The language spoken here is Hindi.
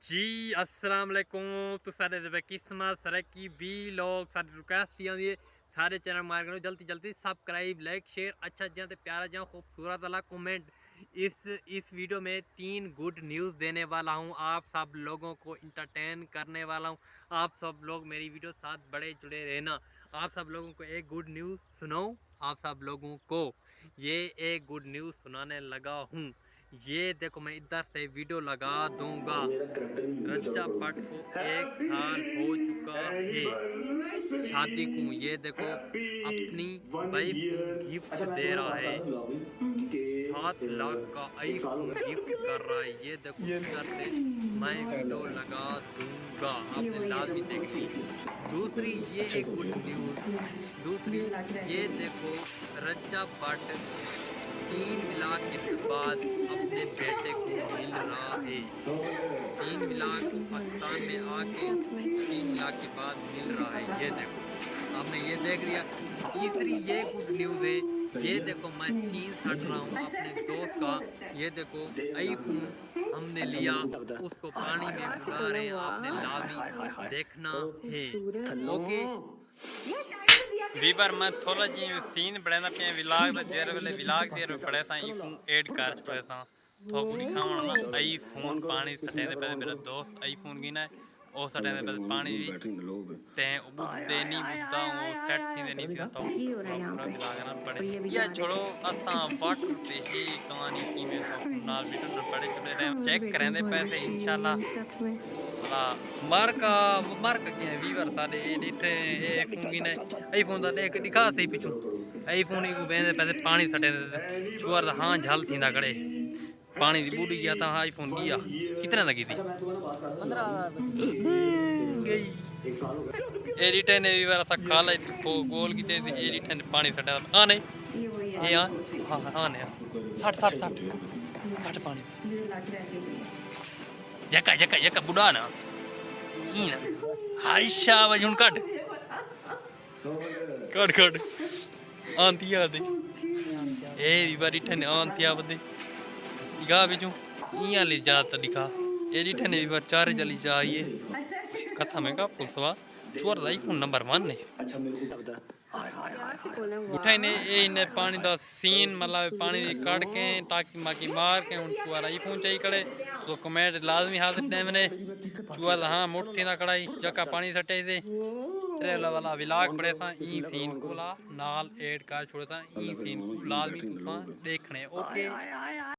जी अस्सलाम वालेकुम। तो सारे किस्मत सारे की भी लोग सारे रिक्वेस्ट ही आती है सारे चैनल मार करो जल्दी जल्दी सब्सक्राइब लाइक शेयर अच्छा जहाँ प्यारा जहाँ खूबसूरत वाला कमेंट। इस वीडियो में 3 गुड न्यूज़ देने वाला हूँ, आप सब लोगों को इंटरटेन करने वाला हूँ। आप सब लोग मेरी वीडियो साथ बड़े जुड़े रहना। आप सब लोगों को एक गुड न्यूज़ सुनाऊँ, आप सब लोगों को ये एक गुड न्यूज़ सुनाने लगा हूँ। ये देखो मैं इधर से वीडियो लगा दूंगा। रज्जा भट्ट को 1 साल हो चुका है शादी को। ये देखो अपनी वाइफ को गिफ्ट दे रहा है, 7 लाख का आईफोन गिफ्ट कर रहा है। ये देखो इधर से मैं वीडियो लगा दूंगा, आपने लाजमी देखनी। दूसरी ये एक गुड न्यूज़, दूसरी ये देखो रज्जा भट्ट 3 के बाद अपने बेटे को मिल रहा है। 3 को पाकिस्तान में आके 3 के बाद मिल रहा है। ये देखो आपने ये देख लिया। तीसरी ये गुड न्यूज़ है, ये देखो मैं सीन हट रहा हूँ अपने दोस्त का। ये देखो आईफोन हमने लिया, उसको पानी में उड़ा रहे हैं, आपने लाजमी देखना है। ओके वीवर मैं थोड़ा जी सीन बड़े पे विलाग जेर वेले विलाग देर बड़े सा आईफोन ऐड कर छोड़े सा थोक दिखावण ना आईफोन पानी सटे दे पे मेरा दोस्त आईफोन गिना ओ सटे दे पे पानी ते बुद्धे नहीं बुद्धा वो सेट थी नहीं थी तो पूरा विलाग ना पड़े या छोड़ो असा वाटर पे ही कहानी की में तो नाल वीडियो न पड़े जुड़े रहे चेक करेंगे पैसे इंशाल्लाह। मार्क के वीवर सारे डिठे आईफोन गिने आईफोन दा देख दिखा सही पिछू आईफोन को बेंदे पैसे पानी सटे चुअर हां झल थींदा कड़े पानी दी बूढ़ी गया था आईफोन गया कितने लगी थी 15,000 गई एडिटे ने वीवर सा खाला गोल की ते एडिटे ने पानी सटा हां नहीं ये हां हां ने 60 पानी जका जका जका बुढ़ा ना ई ना हाइशा वजुन कट कट कट आंतिया दे ए वीवर इठने आंतिया बदे इगा बिचू इया ले जाता दिखा एडिट ने वीवर चार जली चाहिए कसम है का पुलसवा चोर आईफोन नंबर 1 ने अच्छा मेरे को बता उठाई ने ए ने पानी दा सीन मतलब पानी दी काट के टाकी माकी मार के उन चुआर आईफोन चाहिए करे तो कमेंट लाजमी हाजिर टाइम ने चुआर हां मुठती ना कड़ाई जका पानी सटे दे ट्रेलर वाला विलाग बड़े सा ई सीन को नाल ऐड कर छोड़ता ई सीन को लाजमी तुसा देखने। ओके